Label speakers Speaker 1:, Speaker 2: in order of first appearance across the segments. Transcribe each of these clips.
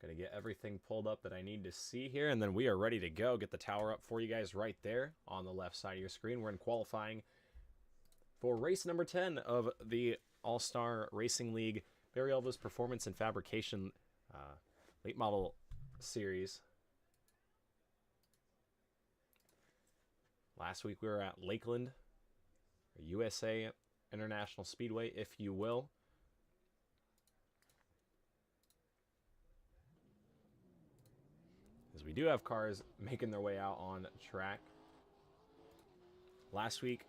Speaker 1: Gonna get everything pulled up that I need to see here, and then we are ready to go. Get the tower up for you guys right there on the left side of your screen. We're in qualifying for race number 10 of the All-Star Racing League Barry Elvis Performance and Fabrication Late Model Series. Last week we were at Lakeland, or USA International Speedway, if you will. As we do have cars making their way out on track. Last week,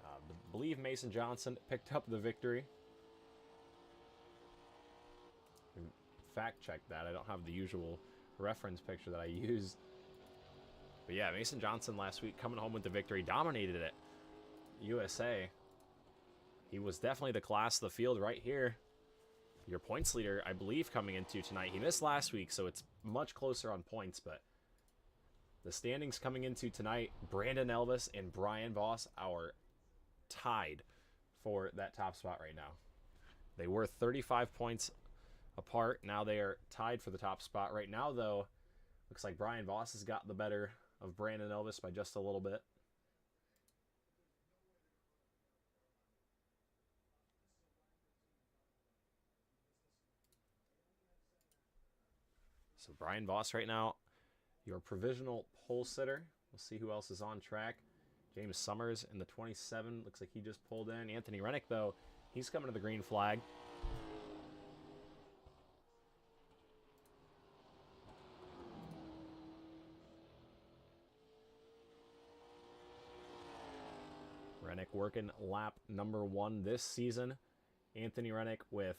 Speaker 1: I believe Mason Johnson picked up the victory. Fact check that. I don't have the usual reference picture that I use. But yeah, Mason Johnson last week coming home with the victory, dominated it. USA. He was definitely the class of the field right here. Your points leader, I believe, coming into tonight. He missed last week, so it's much closer on points, but the standings coming into tonight, Brandon Elvis and Brian Voss are tied for that top spot right now. They were 35 points apart. Now they are tied for the top spot. Right now, though, looks like Brian Voss has got the better of Brandon Elvis by just a little bit. So Brian Voss right now, your provisional pole sitter. We'll see who else is on track. James Summers in the 27. Looks like he just pulled in. Anthony Rennick, though, he's coming to the green flag. Rennick working lap number 1 this season. Anthony Rennick with,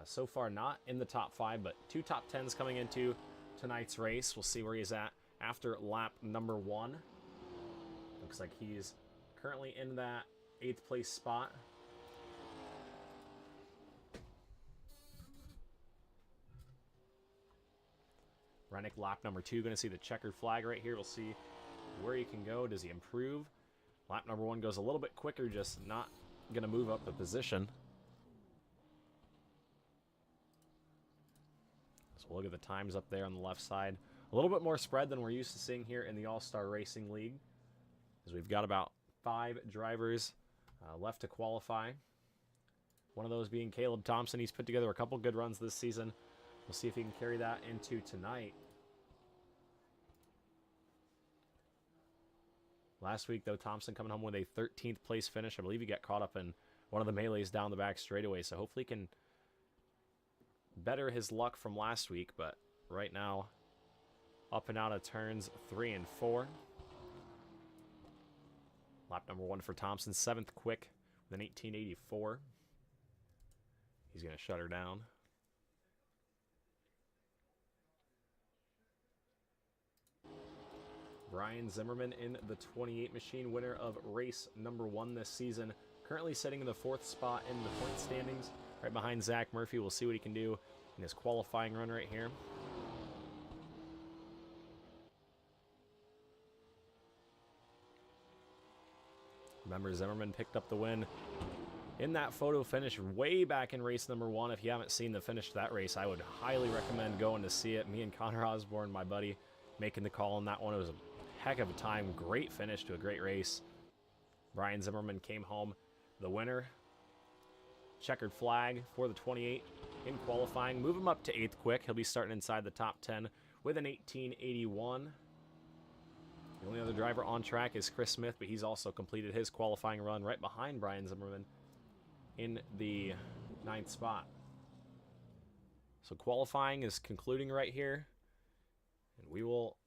Speaker 1: so far not in the top 5, but 2 top 10s coming into tonight's race. We'll see where he's at after lap number 1. Looks like he's currently in that 8th place spot. Rennick lap number 2, going to see the checkered flag right here. We'll see where he can go. Does he improve? Lap number 1 goes a little bit quicker, just not going to move up the position. So we'll look at the times up there on the left side. A little bit more spread than we're used to seeing here in the All-Star Racing League, as we've got about 5 drivers left to qualify. One of those being Caleb Thompson. He's put together a couple good runs this season. We'll see if he can carry that into tonight. Last week, though, Thompson coming home with a 13th place finish. I believe he got caught up in one of the melees down the back straightaway, so hopefully he can better his luck from last week. But right now, up and out of turns 3 and 4. Lap number 1 for Thompson, 7th quick with an 1884. He's going to shut her down. Brian Zimmerman in the 28 machine, winner of race number 1 this season. Currently sitting in the 4th spot in the point standings, right behind Zach Murphy. We'll see what he can do in his qualifying run right here. Remember, Zimmerman picked up the win in that photo finish way back in race number 1. If you haven't seen the finish to that race, I would highly recommend going to see it. Me and Connor Osborne, my buddy, making the call on that one. It was a heck of a time. Great finish to a great race. Brian Zimmerman came home the winner. Checkered flag for the 28 in qualifying. Move him up to 8th quick. He'll be starting inside the top 10 with an 1881. The only other driver on track is Chris Smith, but he's also completed his qualifying run right behind Brian Zimmerman in the 9th spot. So qualifying is concluding right here, and we will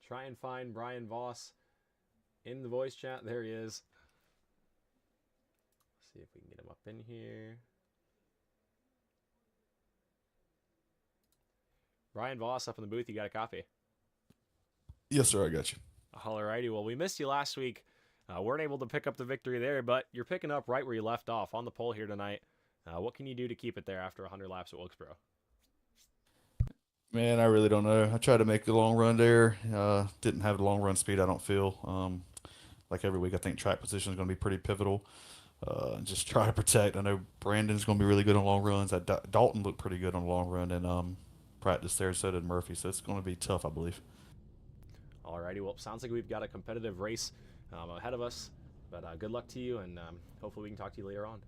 Speaker 1: try and find Brian Voss in the voice chat. There he is. See if we can get him up in here. Brian Voss up in the booth. You got a copy?
Speaker 2: Yes, sir. I got you.
Speaker 1: Alrighty. Well, we missed you last week. Weren't able to pick up the victory there, but you're picking up right where you left off on the pole here tonight. What can you do to keep it there after 100 laps at Wilkesboro?
Speaker 2: Man, I really don't know. I tried to make the long run there. Didn't have the long run speed, I don't feel. Like every week, I think track position is going to be pretty pivotal. Just try to protect. I know Brandon's going to be really good on long runs. Dalton looked pretty good on the long run, and practice there, so did Murphy. So it's going to be tough, I believe.
Speaker 1: Alrighty, well, sounds like we've got a competitive race ahead of us. But good luck to you, and hopefully we can talk to you later on.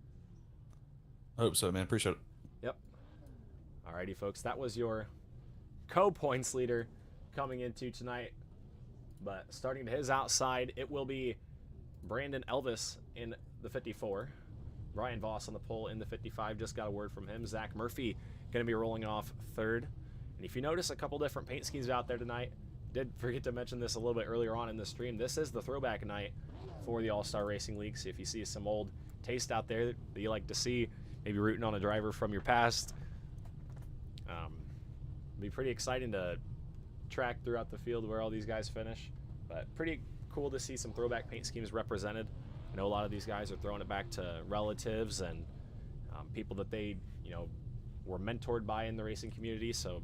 Speaker 2: I hope so, man. Appreciate it.
Speaker 1: Yep. Alrighty, folks. That was your co-points leader coming into tonight. But starting to his outside, it will be Brandon Elvis in the 54. Brian Voss on the pole in the 55. Just got a word from him. Zach Murphy going to be rolling off third. And if you notice a couple different paint schemes out there tonight, did forget to mention this a little bit earlier on in the stream. This is the throwback night for the All-Star Racing League. So if you see some old taste out there that you like to see, maybe rooting on a driver from your past, it'll be pretty exciting to track throughout the field where all these guys finish. But pretty cool to see some throwback paint schemes represented. I know a lot of these guys are throwing it back to relatives and people that they, were mentored by in the racing community. So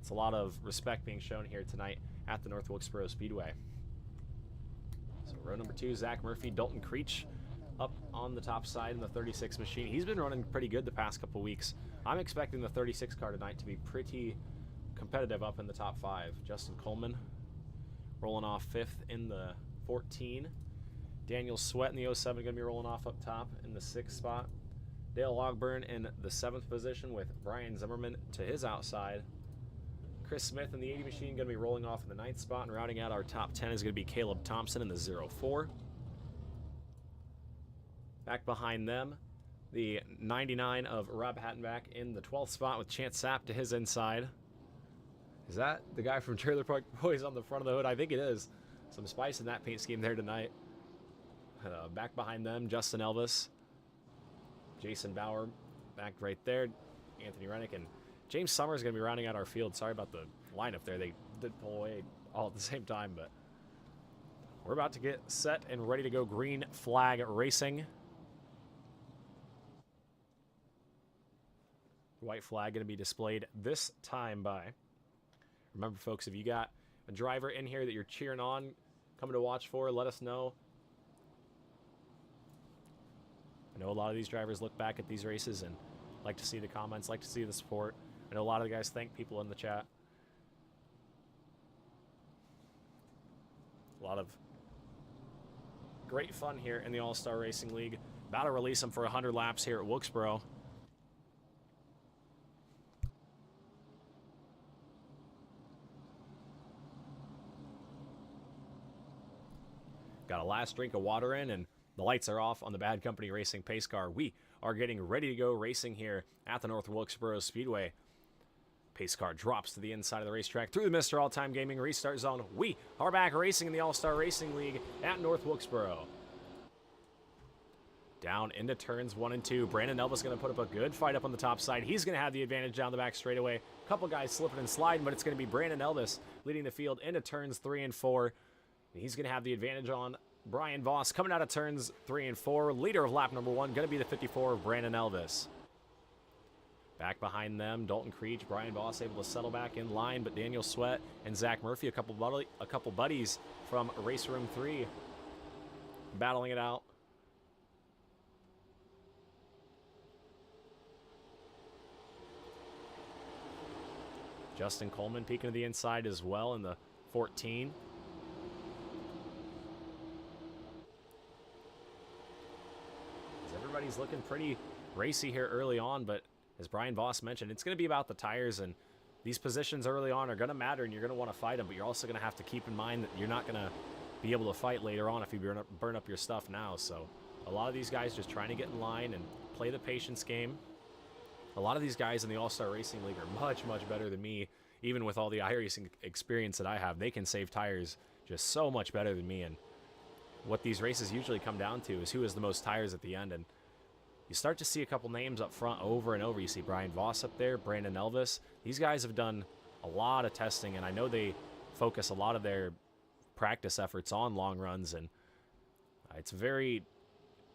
Speaker 1: it's a lot of respect being shown here tonight at the North Wilkesboro Speedway. So row number 2, Zach Murphy, Dalton Creech up on the top side in the 36 machine. He's been running pretty good the past couple weeks. I'm expecting the 36 car tonight to be pretty competitive up in the top 5. Justin Coleman rolling off 5th in the 14. Daniel Sweat in the 07 going to be rolling off up top in the 6th spot. Dale Logburn in the 7th position with Brian Zimmerman to his outside. Chris Smith in the 80 machine going to be rolling off in the 9th spot, and rounding out our top 10 is going to be Caleb Thompson in the 04. Back behind them, the 99 of Rob Hattenback in the 12th spot with Chance Sapp to his inside. Is that the guy from Trailer Park Boys on the front of the hood? I think it is. Some spice in that paint scheme there tonight. Back behind them, Justin Elvis, Jason Bauer back right there, Anthony Rennick, and James Summers is going to be rounding out our field. Sorry about the lineup there. They did pull away all at the same time, but we're about to get set and ready to go. Green flag racing. White flag going to be displayed this time by. Remember, folks, if you got a driver in here that you're cheering on, coming to watch for, let us know. I know a lot of these drivers look back at these races and like to see the comments, like to see the support. I know a lot of the guys thank people in the chat. A lot of great fun here in the All-Star Racing League. About to release them for 100 laps here at Wilkesboro. Got a last drink of water in, and the lights are off on the Bad Company Racing pace car. We are getting ready to go racing here at the North Wilkesboro Speedway. Pace car drops to the inside of the racetrack through the Mr. All-Time Gaming restart zone. We are back racing in the All-Star Racing League at North Wilkesboro. Down into turns 1 and 2. Brandon Elvis going to put up a good fight up on the top side. He's going to have the advantage down the back straightaway. A couple guys slipping and sliding, but it's going to be Brandon Elvis leading the field into turns 3 and 4. He's going to have the advantage on Brian Voss coming out of turns 3 and 4. Leader of lap number 1 going to be the 54 of Brandon Elvis. Back behind them, Dalton Creech, Brian Voss able to settle back in line, but Daniel Sweat and Zach Murphy, a couple buddies from Race Room 3, battling it out. Justin Coleman peeking to the inside as well in the 14. Everybody's looking pretty racy here early on, but as Brian Voss mentioned, it's going to be about the tires, and these positions early on are going to matter, and you're going to want to fight them, but you're also going to have to keep in mind that you're not going to be able to fight later on if you burn up your stuff now. So a lot of these guys just trying to get in line and play the patience game. A lot of these guys in the All-Star Racing League are much, much better than me, even with all the iRacing experience that I have. They can save tires just so much better than me, and what these races usually come down to is who has the most tires at the end, and you start to see a couple names up front over and over. You see Brian Voss up there, Brandon Elvis. These guys have done a lot of testing, and I know they focus a lot of their practice efforts on long runs, and it's very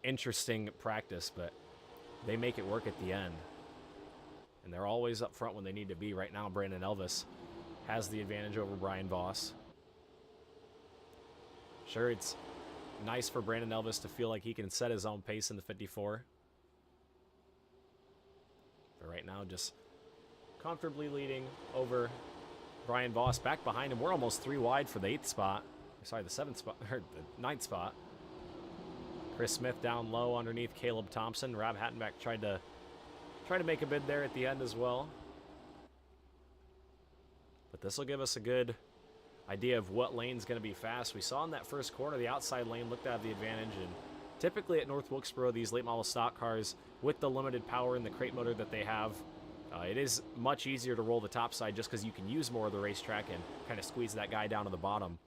Speaker 1: interesting practice, but they make it work at the end. And they're always up front when they need to be. Right now, Brandon Elvis has the advantage over Brian Voss. Sure, it's nice for Brandon Elvis to feel like he can set his own pace in the 54. But right now, just comfortably leading over Brian Voss. Back behind him, we're almost 3 wide for the 8th spot. Sorry, the 7th spot, or the 9th spot. Chris Smith down low underneath Caleb Thompson. Rob Hattenbeck tried to make a bid there at the end as well. But this will give us a good idea of what lane's going to be fast. We saw in that first corner the outside lane looked to have the advantage, and typically at North Wilkesboro, these late model stock cars, with the limited power and the crate motor that they have, it is much easier to roll the top side just because you can use more of the racetrack and kind of squeeze that guy down to the bottom.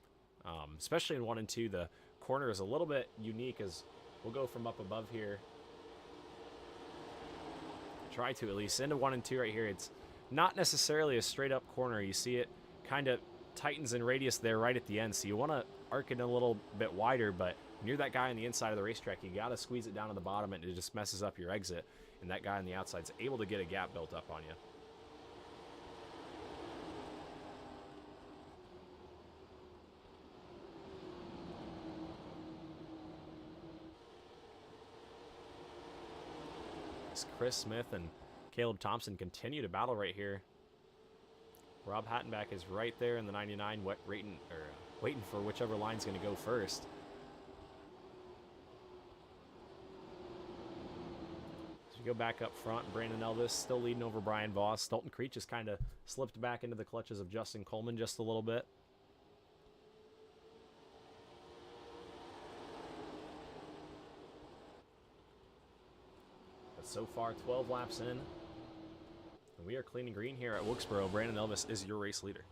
Speaker 1: Especially in 1 and 2, the corner is a little bit unique as we'll go from up above here. Try to at least into 1 and 2 right here. It's not necessarily a straight up corner. You see it kind of tightens in radius there right at the end, so you want to arc it a little bit wider, but when you're that guy on the inside of the racetrack, you got to squeeze it down to the bottom and it just messes up your exit, and that guy on the outside is able to get a gap built up on you. Chris Smith and Caleb Thompson continue to battle right here. Rob Hattenbeck is right there in the 99, waiting for whichever line's going to go first. So we go back up front. Brandon Elvis still leading over Brian Voss. Stolton Creech has kind of slipped back into the clutches of Justin Coleman just a little bit. So far, 12 laps in, and we are clean and green here at Wilkesboro. Brandon Elvis is your race leader.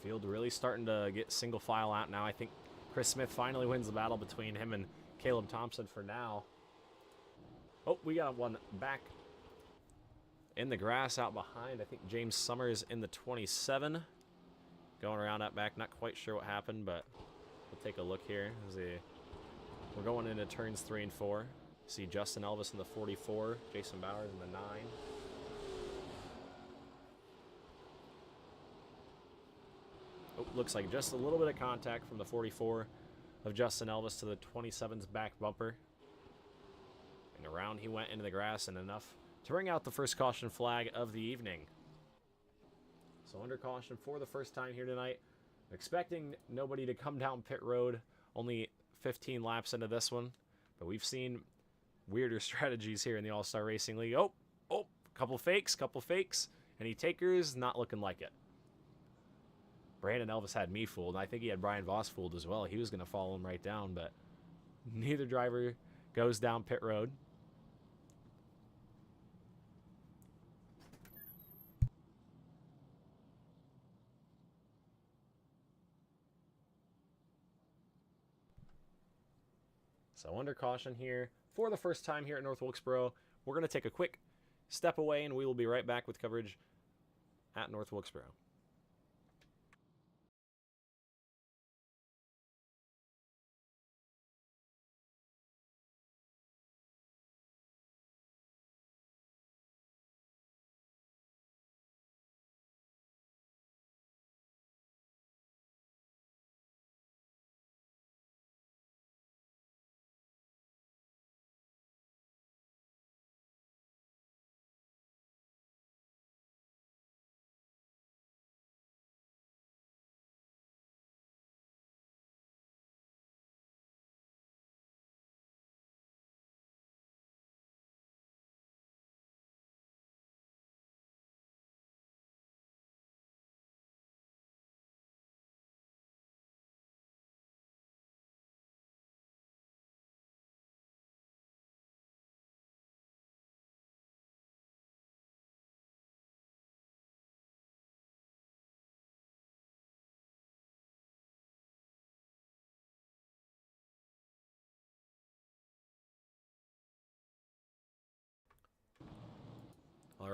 Speaker 1: Field really starting to get single file out now. I think Chris Smith finally wins the battle between him and Caleb Thompson for now. Oh, we got one back in the grass out behind. I think James Summers in the 27. Going around that back. Not quite sure what happened, but we'll take a look here. We're going into turns 3 and 4. See Justin Elvis in the 44. Jason Bowers in the 9. Oh, looks like just a little bit of contact from the 44 of Justin Elvis to the 27's back bumper. And around he went into the grass, and enough to bring out the first caution flag of the evening. So under caution for the first time here tonight. Expecting nobody to come down pit road. Only 15 laps into this one. But we've seen weirder strategies here in the All-Star Racing League. Oh, couple fakes. Any takers? Not looking like it. Brandon Elvis had me fooled, and I think he had Brian Voss fooled as well. He was going to follow him right down, but neither driver goes down pit road. So under caution here for the first time here at North Wilkesboro. We're going to take a quick step away, and we will be right back with coverage at North Wilkesboro.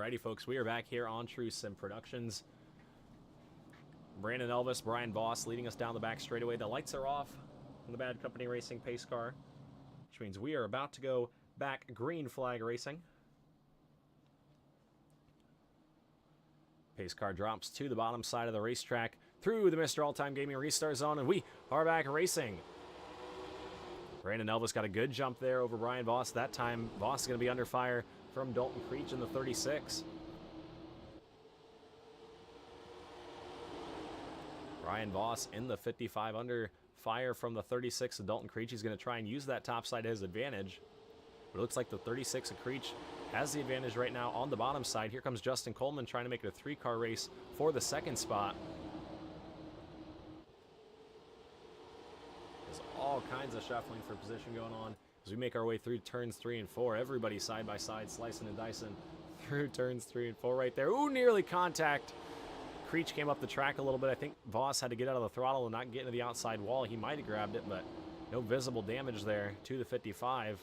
Speaker 1: Alrighty, folks, we are back here on True Sim Productions. Brandon Elvis, Brian Voss leading us down the back straightaway. The lights are off on the Bad Company Racing pace car, which means we are about to go back green flag racing. Pace car drops to the bottom side of the racetrack through the Mr. All-Time Gaming restart zone, and we are back racing. Brandon Elvis got a good jump there over Brian Voss. That time, Voss is going to be under fire from Dalton Creech in the 36. Brian Voss in the 55 under fire from the 36 of Dalton Creech. He's going to try and use that top side as advantage. But it looks like the 36 of Creech has the advantage right now on the bottom side. Here comes Justin Coleman trying to make it a three-car race for the second spot. There's all kinds of shuffling for position going on as we make our way through turns 3 and 4. Everybody side by side, slicing and dicing through turns 3 and 4 right there. Ooh, nearly contact. Creech came up the track a little bit. I think Voss had to get out of the throttle and not get into the outside wall. He might have grabbed it, but no visible damage there to the 55.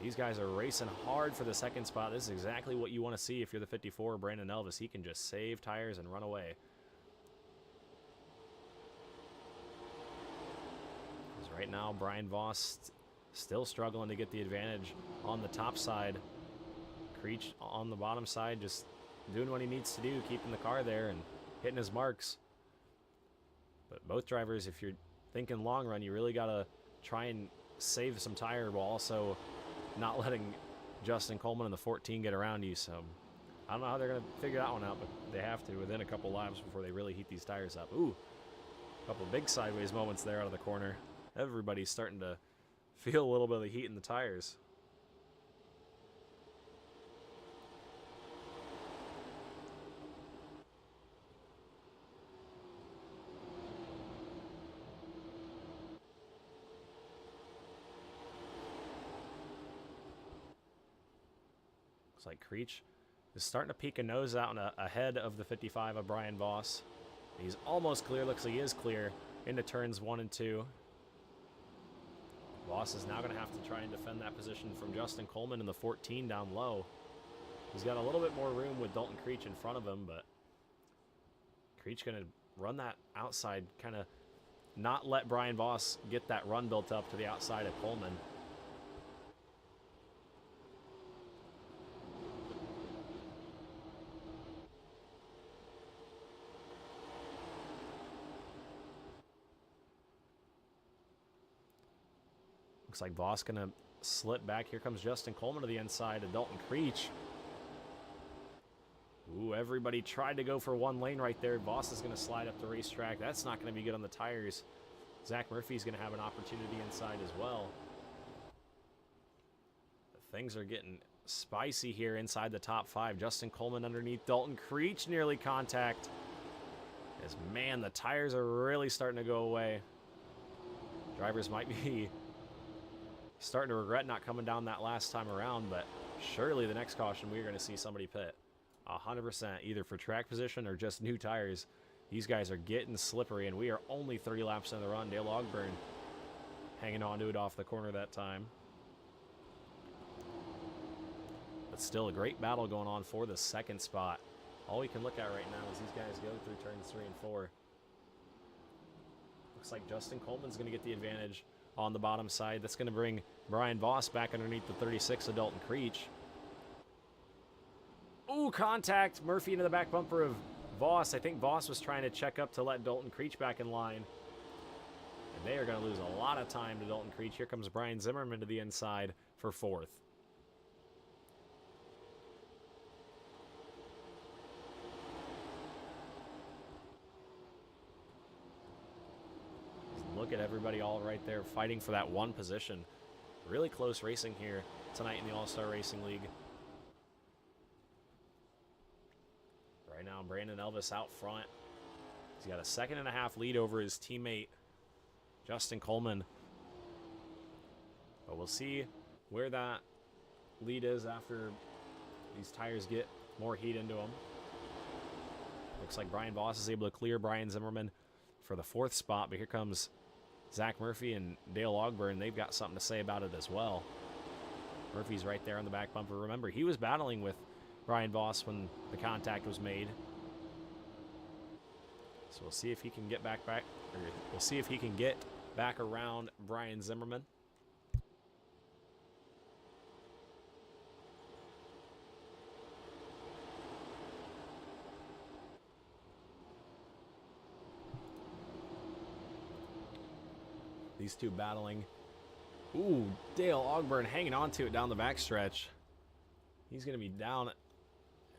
Speaker 1: These guys are racing hard for the second spot. This is exactly what you want to see if you're the 54, Brandon Elvis. He can just save tires and run away. Because right now, Brian Voss still struggling to get the advantage on the top side. Creech on the bottom side just doing what he needs to do, keeping the car there and hitting his marks. But both drivers, if you're thinking long run, you really got to try and save some tire while also not letting Justin Coleman in the 14 get around you. So I don't know how they're going to figure that one out, but they have to within a couple laps before they really heat these tires up. Ooh, a couple big sideways moments there out of the corner. Everybody's starting to feel a little bit of the heat in the tires. Like Creech is starting to peek a nose out and ahead of the 55 of Brian Voss. He's almost clear. Looks like he is clear into turns 1 and 2. Voss is now going to have to try and defend that position from Justin Coleman in the 14 down low. He's got a little bit more room with Dalton Creech in front of him, but Creech going to run that outside, kind of not let Brian Voss get that run built up to the outside of Coleman. Looks like Voss going to slip back. Here comes Justin Coleman to the inside of Dalton Creech. Ooh, everybody tried to go for one lane right there. Voss is going to slide up the racetrack. That's not going to be good on the tires. Zach Murphy's going to have an opportunity inside as well. But things are getting spicy here inside the top 5. Justin Coleman underneath Dalton Creech, nearly contact. As, man, the tires are really starting to go away. Drivers might be starting to regret not coming down that last time around, but surely the next caution we're going to see somebody pit 100%, either for track position or just new tires. These guys are getting slippery, and we are only 30 laps in the run. Dale Ogburn hanging on to it off the corner that time. But still a great battle going on for the second spot. All we can look at right now is these guys go through turns 3 and 4. Looks like Justin Coleman's going to get the advantage on the bottom side. That's going to bring Brian Voss back underneath the 36 of Dalton Creech. Ooh, contact. Murphy into the back bumper of Voss. I think Voss was trying to check up to let Dalton Creech back in line. And they are going to lose a lot of time to Dalton Creech. Here comes Brian Zimmerman to the inside for 4th. Look at everybody all right there fighting for that one position. Really close racing here tonight in the All-Star Racing League. Right now, Brandon Elvis out front. He's got a 1.5 second lead over his teammate, Justin Coleman. But we'll see where that lead is after these tires get more heat into them. Looks like Brian Voss is able to clear Brian Zimmerman for the 4th spot, but here comes Zach Murphy and Dale Ogburn. They've got something to say about it as well. Murphy's right there on the back bumper. Remember, he was battling with Brian Voss when the contact was made. So we'll see if he can get back, or we'll see if he can get back around Brian Zimmerman. These two battling. Ooh, Dale Ogburn hanging on to it down the backstretch. He's going to be down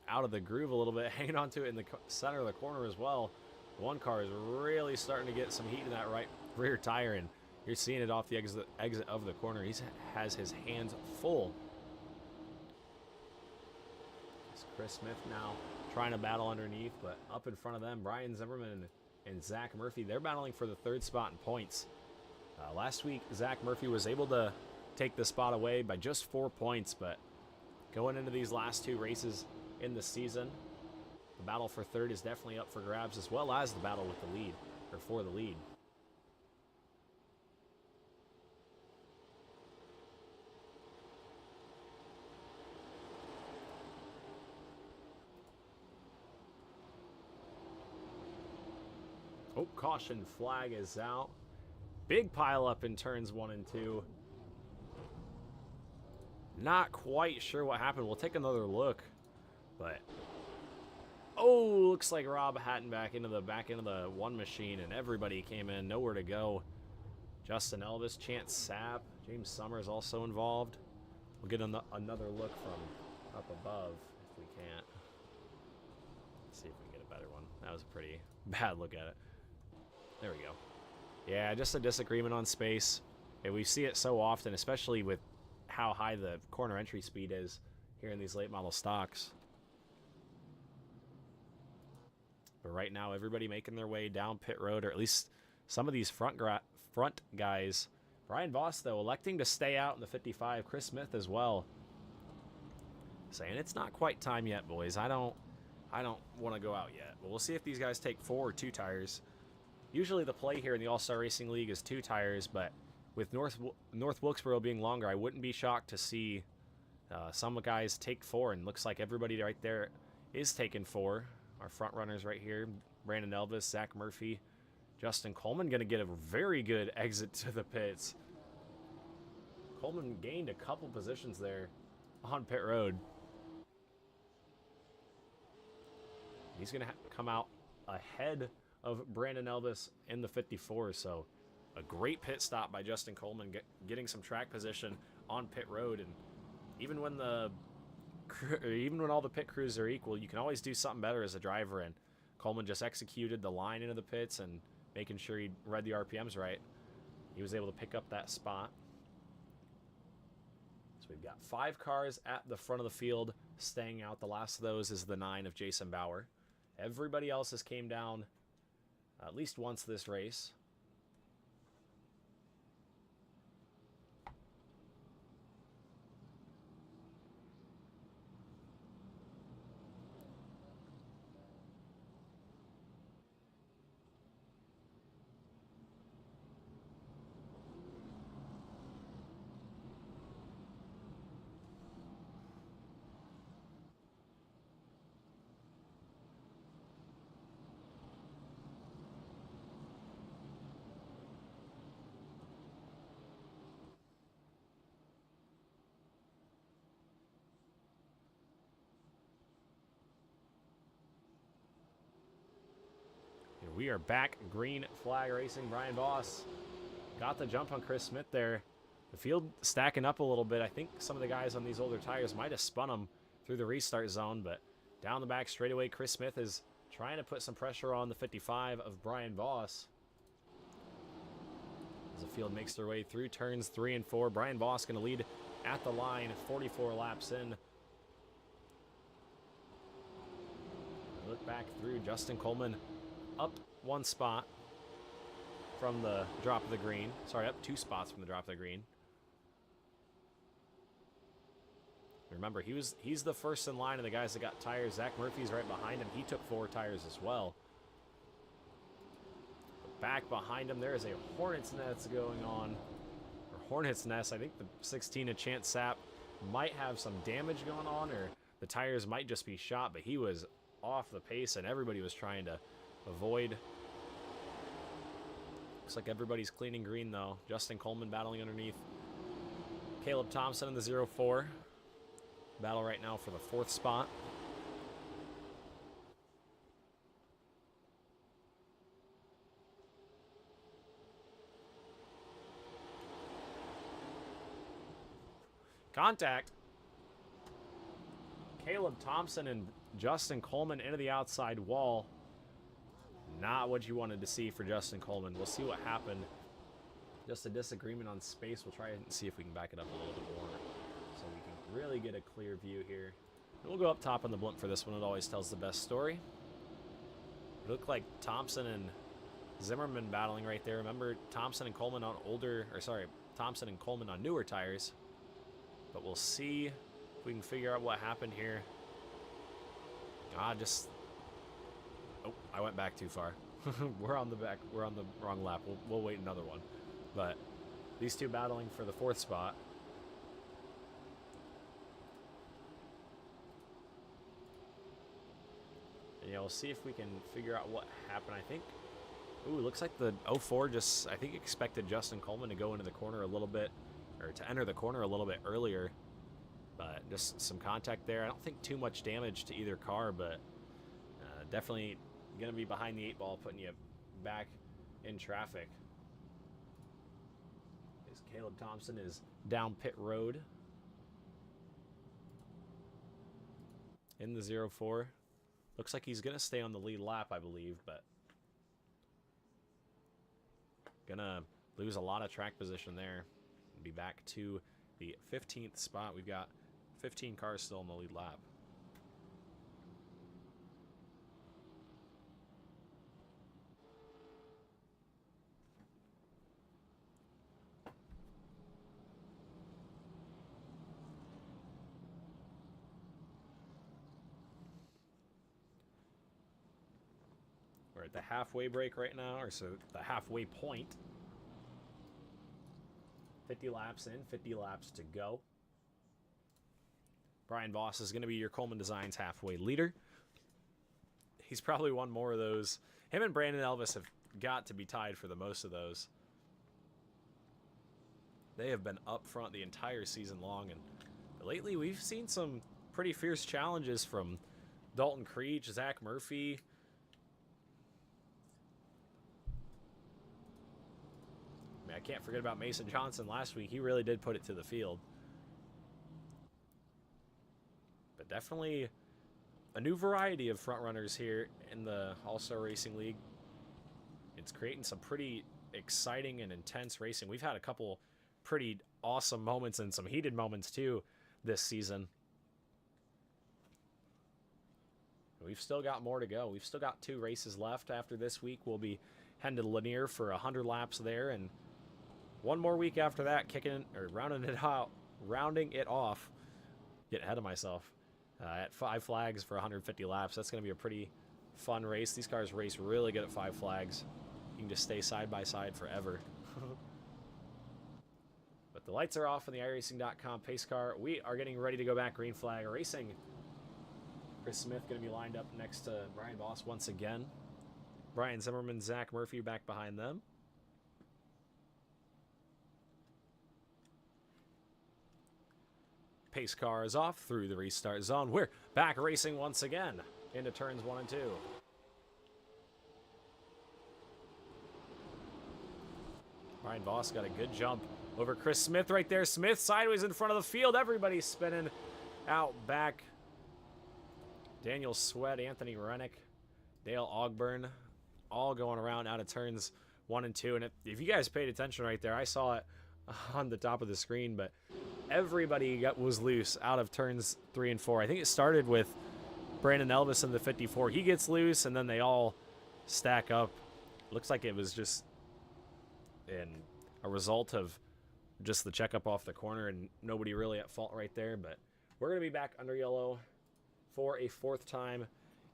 Speaker 1: out of the groove a little bit, hanging on to it in the center of the corner as well. One car is really starting to get some heat in that right rear tire, and you're seeing it off the exit of the corner. He has his hands full. It's Chris Smith now trying to battle underneath, but up in front of them, Brian Zimmerman and Zach Murphy, they're battling for the third spot in points. Last week, Zach Murphy was able to take the spot away by just 4 points, but going into these last two races in the season, the battle for third is definitely up for grabs, as well as the battle with the lead, or for the lead. Oh, caution flag is out. Big pile up in turns 1 and 2. Not quite sure what happened. We'll take another look, but oh, looks like Rob Hatton back into the one machine, and everybody came in, nowhere to go. Justin Elvis, Chance Sapp, James Summers also involved. We'll get another look from up above if we can't. Let's see if we can get a better one. That was a pretty bad look at it. There we go. Yeah, just a disagreement on space. And we see it so often, especially with how high the corner entry speed is here in these late model stocks. But right now, everybody making their way down pit road, or at least some of these front guys. Brian Voss, though, electing to stay out in the 55. Chris Smith as well, saying it's not quite time yet, boys. I don't want to go out yet. But we'll see if these guys take 4 or 2 tires. Usually the play here in the All-Star Racing League is 2 tires, but with North Wilkesboro being longer, I wouldn't be shocked to see some guys take 4, and looks like everybody right there is taking 4. Our front runners right here, Brandon Elvis, Zach Murphy, Justin Coleman going to get a very good exit to the pits. Coleman gained a couple positions there on pit road. He's going to come out ahead of Brandon Elvis in the 54, so a great pit stop by Justin Coleman, getting some track position on pit road. And even when all the pit crews are equal, you can always do something better as a driver, and Coleman just executed the line into the pits and making sure he read the RPMs right. He was able to pick up that spot. So we've got 5 cars at the front of the field staying out. The last of those is the 9 of Jason Bauer. Everybody else has came down at least once this race. We are back. Green flag racing. Brian Voss got the jump on Chris Smith there. The field stacking up a little bit. I think some of the guys on these older tires might have spun them through the restart zone, but down the back straightaway, Chris Smith is trying to put some pressure on the 55 of Brian Voss. As the field makes their way through turns 3 and 4, Brian Voss going to lead at the line 44 laps in. Look back through, Justin Coleman up 1 spot from the drop of the green. Sorry, up 2 spots from the drop of the green. Remember, he's the first in line of the guys that got tires. Zach Murphy's right behind him. He took 4 tires as well. But back behind him, there is a Hornet's Nest going on. Or Hornet's Nest. I think the 16 of Chance Sapp might have some damage going on, or the tires might just be shot, but he was off the pace and everybody was trying to avoid. Looks like everybody's cleaning green though. Justin Coleman battling underneath. Caleb Thompson in the 0-4. Battle right now for the 4th spot. Contact. Caleb Thompson and Justin Coleman into the outside wall. Not what you wanted to see for Justin Coleman. We'll see what happened. Just a disagreement on space. We'll try and see if we can back it up a little bit more so we can really get a clear view here. And we'll go up top on the blimp for this one. It always tells the best story. It looked like Thompson and Zimmerman battling right there. Remember, Thompson and Coleman on Thompson and Coleman on newer tires. But we'll see if we can figure out what happened here. Oh, I went back too far. We're on the wrong lap. We'll wait another one. But these two battling for the 4th spot. And yeah, we'll see if we can figure out what happened. I think, ooh, looks like the 04 just, I think, expected Justin Coleman to go into the corner a little bit, or to enter the corner a little bit earlier. But just some contact there. I don't think too much damage to either car, but definitely going to be behind the 8 ball, putting you back in traffic. As Caleb Thompson is down pit road in the 0-4. Looks like he's going to stay on the lead lap, I believe, but going to lose a lot of track position there. Be back to the 15th spot. We've got 15 cars still in the lead lap. We're at the halfway break right now, or so the halfway point. 50 laps in, 50 laps to go. Brian Voss is going to be your Coleman Designs halfway leader. He's probably won more of those. Him and Brandon Elvis have got to be tied for the most of those. They have been up front the entire season long, and lately we've seen some pretty fierce challenges from Dalton Creech, Zach Murphy. I mean, I can't forget about Mason Johnson last week. He really did put it to the field. But definitely a new variety of front runners here in the All-Star Racing League. It's creating some pretty exciting and intense racing. We've had a couple pretty awesome moments and some heated moments too this season. We've still got more to go. We've still got 2 races left after this week. We'll be heading to Lanier for 100 laps there, and one more week after that, rounding it off. Get ahead of myself. At 5 Flags for 150 laps. That's going to be a pretty fun race. These cars race really good at 5 Flags. You can just stay side by side forever. But the lights are off on the iRacing.com pace car. We are getting ready to go back green flag racing. Chris Smith going to be lined up next to Brian Voss once again. Brian Zimmerman, Zach Murphy back behind them. Pace car is off through the restart zone. We're back racing once again into turns 1 and 2. Brian Voss got a good jump over Chris Smith right there. Smith sideways in front of the field. Everybody's spinning out back. Daniel Sweat, Anthony Rennick, Dale Ogburn, all going around out of turns 1 and 2. And if you guys paid attention right there, I saw it on the top of the screen, but everybody was loose out of turns 3 and 4. I think it started with Brandon Elvis in the 54. He gets loose, and then they all stack up. Looks like it was just a result of just the checkup off the corner, and nobody really at fault right there. But we're going to be back under yellow for a 4th time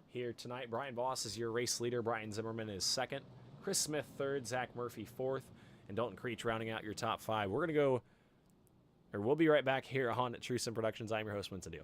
Speaker 1: here tonight. Brian Voss is your race leader. Brian Zimmerman is 2nd. Chris Smith 3rd. Zach Murphy 4th. And Dalton Creech rounding out your top 5. We'll be right back here on True Sim Productions. I'm your host, Winston Deal.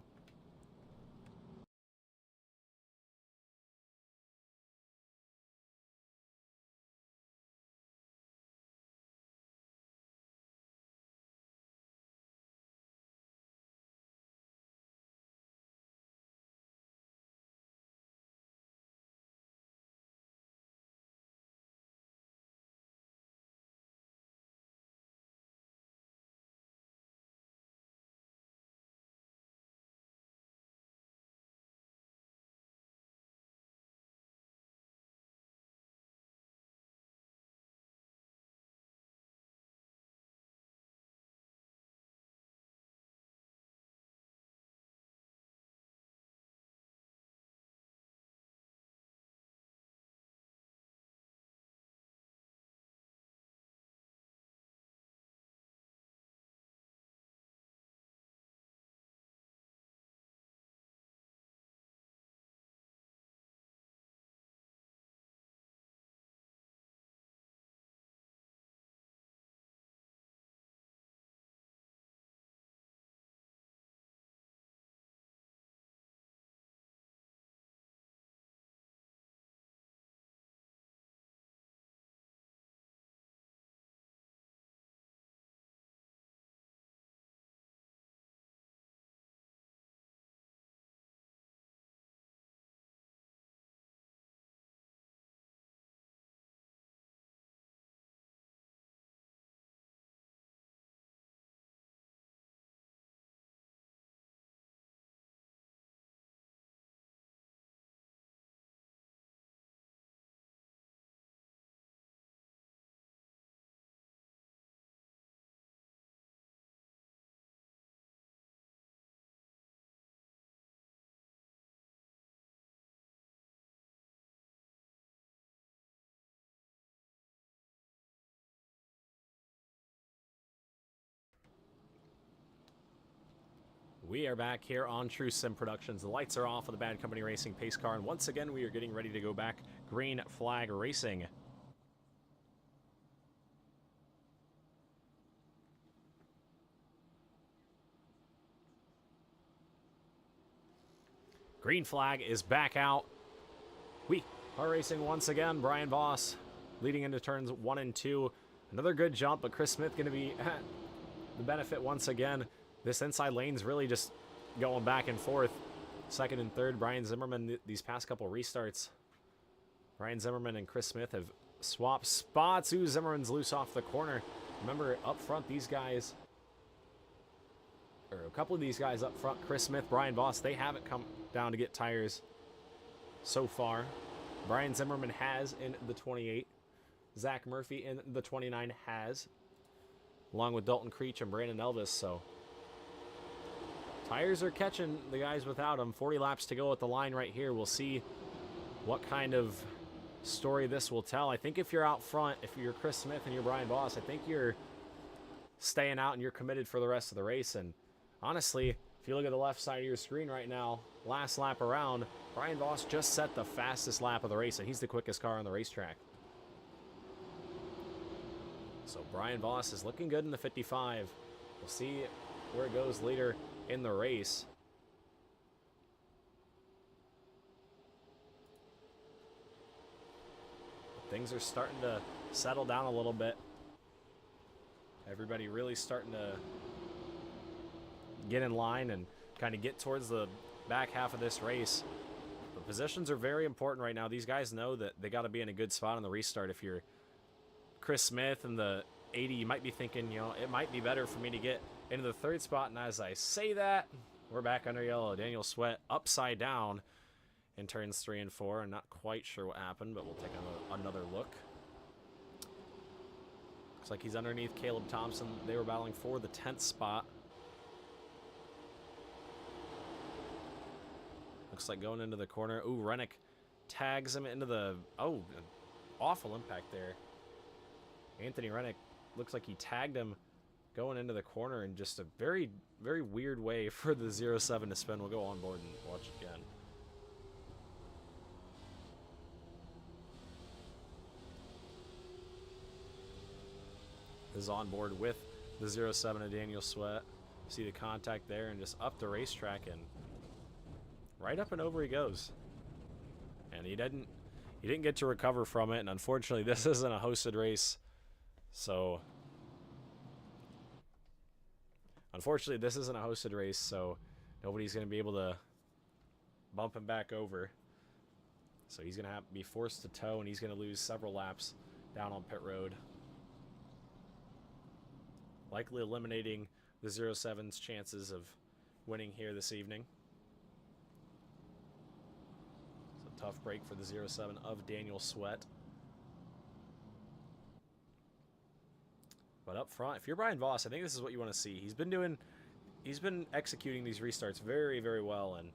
Speaker 1: We are back here on True Sim Productions. The lights are off of the Bad Company Racing pace car, and once again we are getting ready to go back green flag racing. Green flag is back out. We are racing once again. Brian Voss leading into turns 1 and 2. Another good jump, but Chris Smith going to be at the benefit once again. This inside lane's really just going back and forth. Second and third, Brian Zimmerman, these past couple restarts. Brian Zimmerman and Chris Smith have swapped spots. Ooh, Zimmerman's loose off the corner. Remember, up front, these guys, or a couple of these guys up front, Chris Smith, Brian Voss, they haven't come down to get tires so far. Brian Zimmerman has in the 28. Zach Murphy in the 29 has, along with Dalton Creech and Brandon Elvis. So tires are catching the guys without them. 40 laps to go at the line right here. We'll see what kind of story this will tell. I think if you're out front, if you're Chris Smith and you're Brian Voss, I think you're staying out and you're committed for the rest of the race. And honestly, if you look at the left side of your screen right now, last lap around, Brian Voss just set the fastest lap of the race, and he's the quickest car on the racetrack. So Brian Voss is looking good in the 55. We'll see where it goes later in the race. Things are starting to settle down a little bit. Everybody really starting to get in line and kind of get towards the back half of this race. The positions are very important right now. These guys know that they got to be in a good spot on the restart. If you're Chris Smith and the 80, you might be thinking, you know, it might be better for me to get into the third spot. And as I say that, we're back under yellow. Daniel Sweat upside down in turns 3 and 4. I'm not quite sure what happened, but we'll take another look. Looks like he's underneath Caleb Thompson. They were battling for the 10th spot. Looks like going into the corner. Ooh, Rennick tags him into the... Oh, an awful impact there. Anthony Rennick looks like he tagged him going into the corner in just a very, very weird way for the 07 to spin. We'll go on board and watch again. Is on board with the 07 of Daniel Sweat. See the contact there and just up the racetrack and right up and over he goes. And he didn't get to recover from it, and unfortunately this isn't a hosted race. So unfortunately this isn't a hosted race, so nobody's going to be able to bump him back over. So he's going to have to be forced to tow, and he's going to lose several laps down on pit road, likely eliminating the 07's chances of winning here this evening. It's a tough break for the 07 of Daniel Sweat. But up front, if you're Brian Voss, I think this is what you want to see. He's been executing these restarts very, very well, and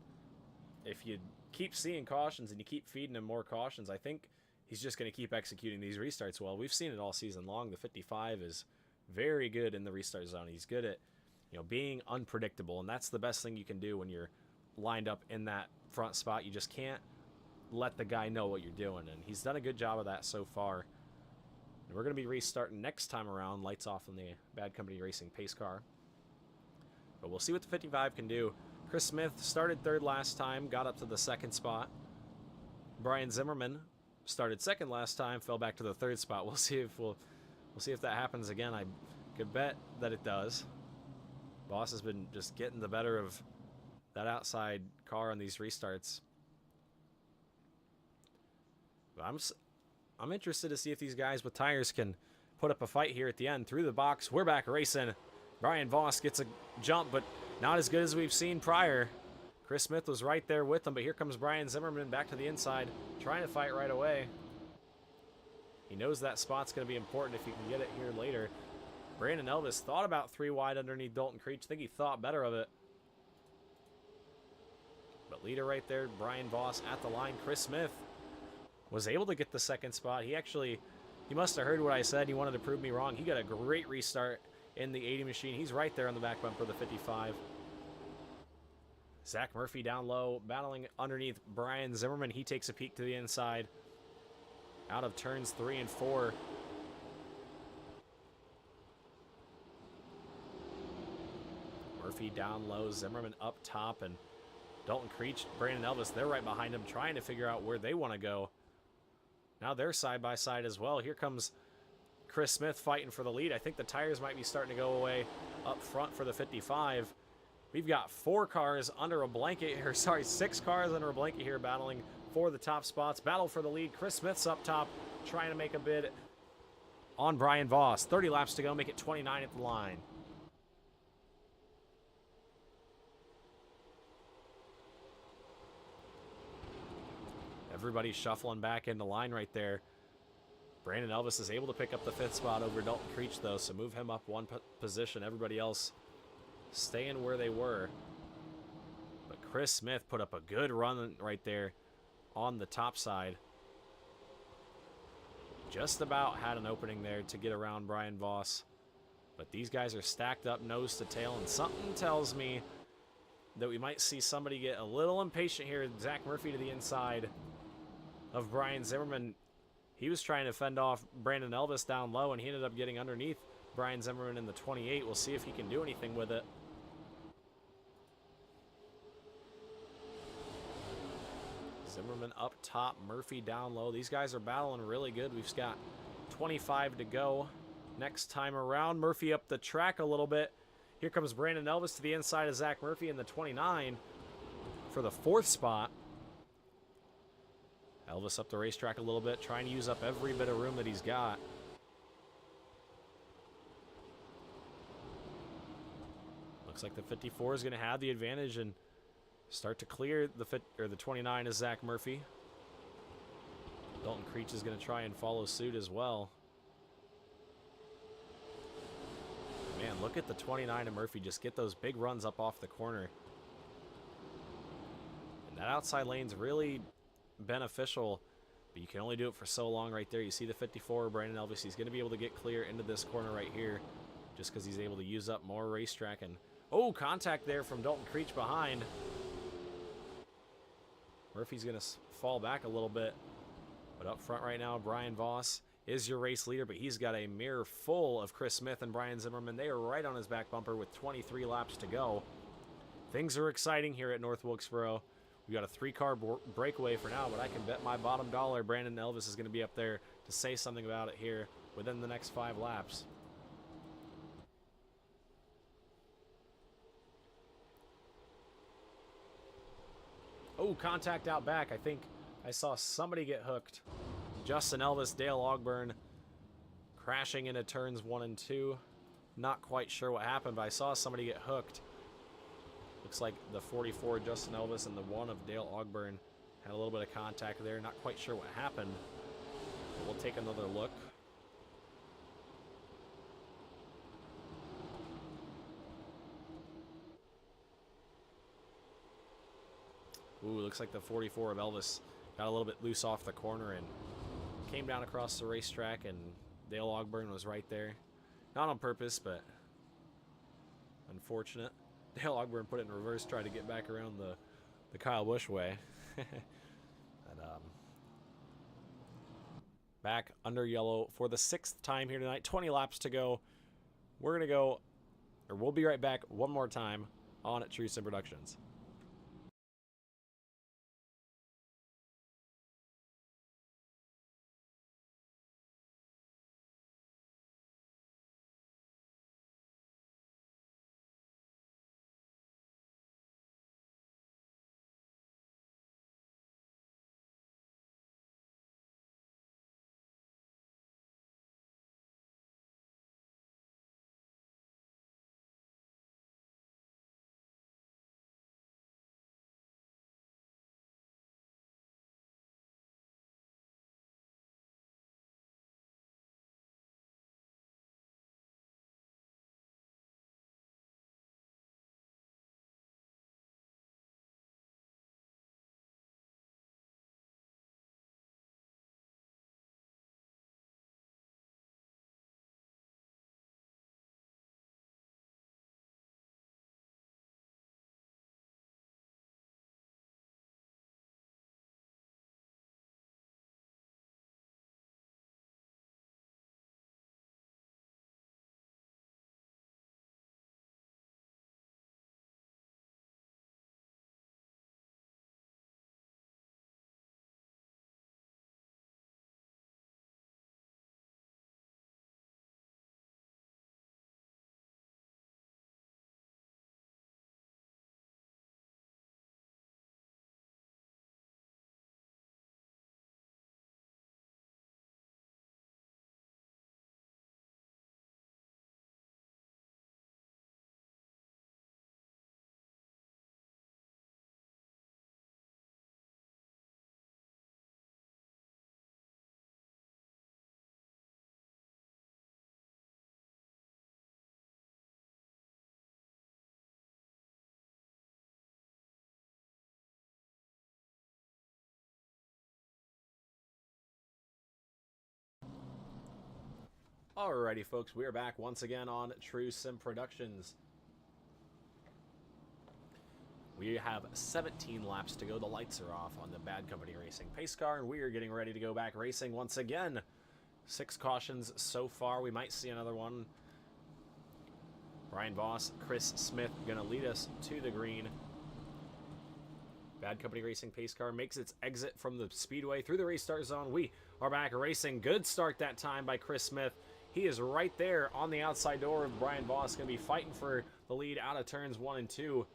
Speaker 1: if you keep seeing cautions and you keep feeding him more cautions, I think he's just going to keep executing these restarts well. We've seen it all season long. The 55 is very good in the restart zone. He's good at, you know, being unpredictable, and that's the best thing you can do when you're lined up in that front spot. You just can't let the guy know what you're doing, and he's done a good job of that so far. And we're going to be restarting next time around, lights off on the Bad Company Racing pace car. But we'll see what the 55 can do. Chris Smith started third last time, got up to the second spot. Brian Zimmerman started second last time, fell back to the third spot. We'll see if that happens again. I could bet that it does. Voss has been just getting the better of that outside car on these restarts. But I'm interested to see if these guys with tires can put up a fight here at the end. Through the box, we're back racing. Brian Voss gets a jump, but not as good as we've seen prior. Chris Smith was right there with him, but here comes Brian Zimmerman back to the inside, trying to fight right away. He knows that spot's going to be important if he can get it here later. Brandon Elvis thought about 3 wide underneath Dalton Creech. I think he thought better of it. But leader right there, Brian Voss at the line. Chris Smith was able to get the second spot. He must have heard what I said. He wanted to prove me wrong. He got a great restart in the 80 machine. He's right there on the back bumper of the 55. Zach Murphy down low, battling underneath Brian Zimmerman. He takes a peek to the inside. Out of turns 3 and 4. Murphy down low, Zimmerman up top, and Dalton Creech, Brandon Elvis, they're right behind him trying to figure out where they want to go. Now they're side by side as well. Here comes Chris Smith fighting for the lead. I think the tires might be starting to go away up front for the 55. We've got 4 cars under a blanket here. Sorry, 6 cars under a blanket here battling for the top spots. Battle for the lead. Chris Smith's up top trying to make a bid on Brian Voss. 30 laps to go. Make it 29 at the line. Everybody's shuffling back into line right there. Brandon Elvis is able to pick up the 5th spot over Dalton Creech, though, so move him up 1 position. Everybody else staying where they were. But Chris Smith put up a good run right there on the top side. Just about had an opening there to get around Brian Voss. But these guys are stacked up nose to tail, and something tells me that we might see somebody get a little impatient here. Zach Murphy to the inside of Brian Zimmerman. He was trying to fend off Brandon Elvis down low, and he ended up getting underneath Brian Zimmerman in the 28. We'll see if he can do anything with it. Zimmerman up top, Murphy down low. These guys are battling really good. We've got 25 to go. Next time around, Murphy up the track a little bit. Here comes Brandon Elvis to the inside of Zach Murphy in the 29 for the 4th spot. Elvis up the racetrack a little bit, trying to use up every bit of room that he's got. Looks like the 54 is going to have the advantage and start to clear the 29 is Zach Murphy. Dalton Creech is going to try and follow suit as well. Man, look at the 29 of Murphy just get those big runs up off the corner. And that outside lane's really beneficial, but you can only do it for so long right there. You see the 54, Brandon Elvis, he's going to be able to get clear into this corner right here just because he's able to use up more racetrack. And oh, contact there from Dalton Creech behind. Murphy's going to fall back a little bit, but up front right now, Brian Voss is your race leader, but he's got a mirror full of Chris Smith and Brian Zimmerman. They are right on his back bumper with 23 laps to go. Things are exciting here at North Wilkesboro. We got a 3-car breakaway for now, but I can bet my bottom dollar Brandon Elvis is going to be up there to say something about it here within the next 5 laps. Oh, contact out back. I think I saw somebody get hooked. Justin Elvis, Dale Ogburn crashing into turns 1 and 2. Not quite sure what happened, but I saw somebody get hooked. Looks like the 44, Justin Elvis, and the 1 of Dale Ogburn had a little bit of contact there. Not quite sure what happened, but we'll take another look. Ooh, looks like the 44 of Elvis got a little bit loose off the corner and came down across the racetrack, and Dale Ogburn was right there. Not on purpose, but unfortunate. Dale Ogburn put it in reverse, tried to get back around the Kyle Busch way. But, back under yellow for the 6th time here tonight. 20 laps to go. We're going to go, or we'll be right back one more time on at True Sim Productions. Alrighty, folks, we are back once again on True Sim Productions. We have 17 laps to go. The lights are off on the Bad Company Racing pace car, and we are getting ready to go back racing once again. 6 cautions so far. We might see another one. Brian Voss, Chris Smith going to lead us to the green. Bad Company Racing pace car makes its exit from the Speedway through the restart zone. We are back racing. Good start that time by Chris Smith. He is right there on the outside door of Brian Voss. Going to be fighting for the lead out of turns 1 and 2.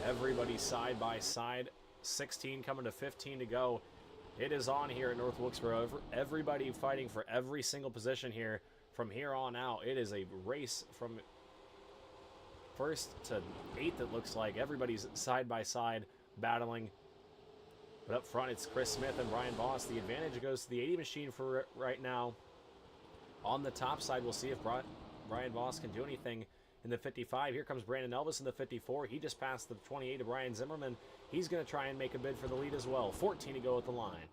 Speaker 1: Everybody side by side. 16 coming to 15 to go. It is on here at North Wilkesboro. Everybody fighting for every single position here. From here on out, it is a race from first to 8th, it looks like. Everybody's side by side battling. But up front, it's Chris Smith and Brian Voss. The advantage goes to the 80 machine for right now. On the top side, we'll see if Brian Voss can do anything in the 55. Here comes Brandon Elvis in the 54. He just passed the 28 to Brian Zimmerman. He's going to try and make a bid for the lead as well. 14 to go at the line.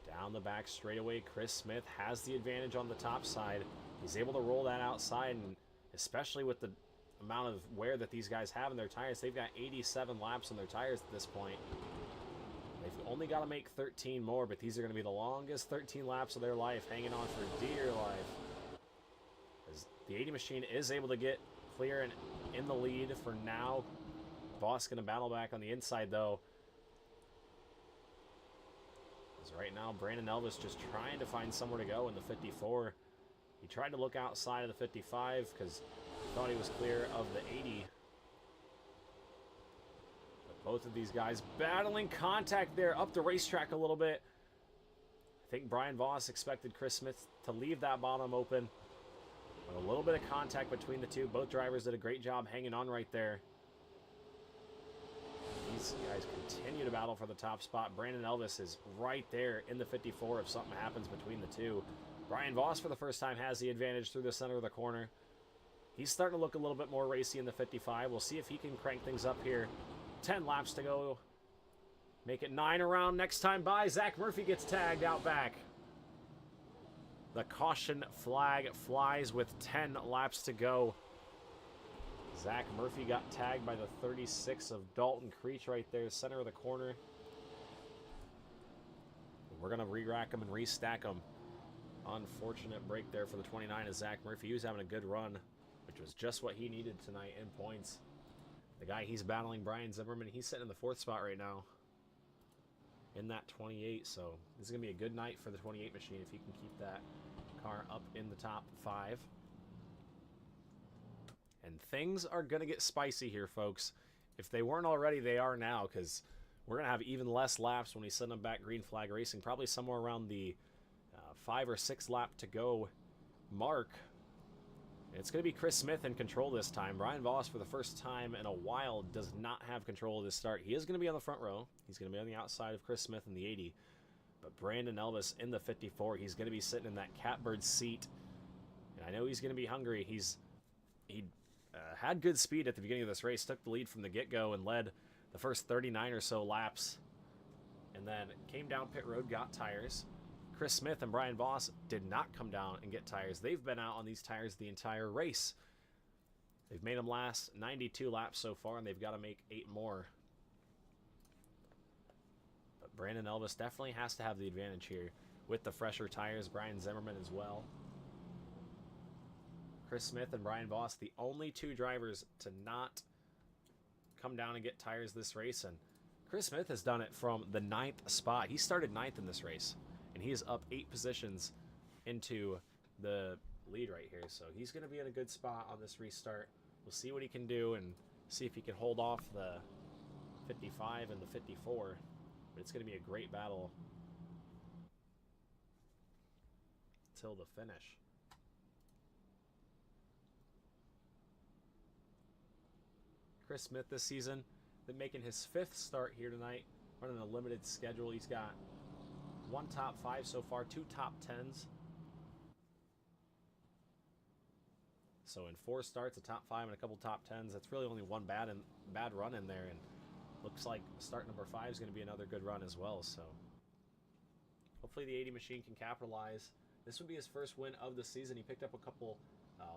Speaker 1: Down the back straightaway, Chris Smith has the advantage on the top side. He's able to roll that outside, and especially with the amount of wear that these guys have in their tires, they've got 87 laps on their tires at this point. They've only got to make 13 more, but these are going to be the longest 13 laps of their life, hanging on for dear life. As the 80 machine is able to get clear and in the lead for now. Voss going to battle back on the inside, though. As right now, Brandon Elvis just trying to find somewhere to go in the 54. He tried to look outside of the 55 because he thought he was clear of the 80. Both of these guys battling contact there up the racetrack a little bit. I think Brian Voss expected Chris Smith to leave that bottom open. But a little bit of contact between the two. Both drivers did a great job hanging on right there. These guys continue to battle for the top spot. Brandon Elvis is right there in the 54 if something happens between the two. Brian Voss for the first time has the advantage through the center of the corner. He's starting to look a little bit more racy in the 55. We'll see if he can crank things up here. 10 laps to go. Make it 9 around next time by. Zach Murphy gets tagged out back. The caution flag flies with 10 laps to go. Zach Murphy got tagged by the 36 of Dalton Creech right there, center of the corner. We're going to re-rack him and restack him. Unfortunate break there for the 29 of Zach Murphy. He was having a good run, which was just what he needed tonight in points. The guy he's battling, Brian Zimmerman, he's sitting in the 4th spot right now in that 28, so this is going to be a good night for the 28 machine if he can keep that car up in the top 5. And things are going to get spicy here, folks. If they weren't already, they are now, because we're going to have even less laps when we send them back green flag racing, probably somewhere around the 5 or 6 lap to go mark. It's going to be Chris Smith in control this time. Brian Voss, for the first time in a while, does not have control of this start. He is going to be on the front row. He's going to be on the outside of Chris Smith in the 80. But Brandon Elvis in the 54, he's going to be sitting in that catbird seat. And I know he's going to be hungry. He had good speed at the beginning of this race, took the lead from the get-go and led the first 39 or so laps. And then came down pit road, got tires. Chris Smith and Brian Voss did not come down and get tires. They've been out on these tires the entire race. They've made them last 92 laps so far, and they've got to make 8 more. But Brandon Elvis definitely has to have the advantage here with the fresher tires. Brian Zimmerman as well. Chris Smith and Brian Voss, the only 2 drivers to not come down and get tires this race. And Chris Smith has done it from the 9th spot. He started 9th in this race. And he is up 8 positions into the lead right here. So he's going to be in a good spot on this restart. We'll see what he can do and see if he can hold off the 55 and the 54. But it's going to be a great battle till the finish. Chris Smith this season, been making his 5th start here tonight, running a limited schedule. He's got 1 top 5 so far, 2 top 10s. So in 4 starts, a top 5 and a couple top 10s. That's really only one bad run in there. And looks like start number 5 is going to be another good run as well. So hopefully the 80 machine can capitalize. This would be his first win of the season. He picked up a couple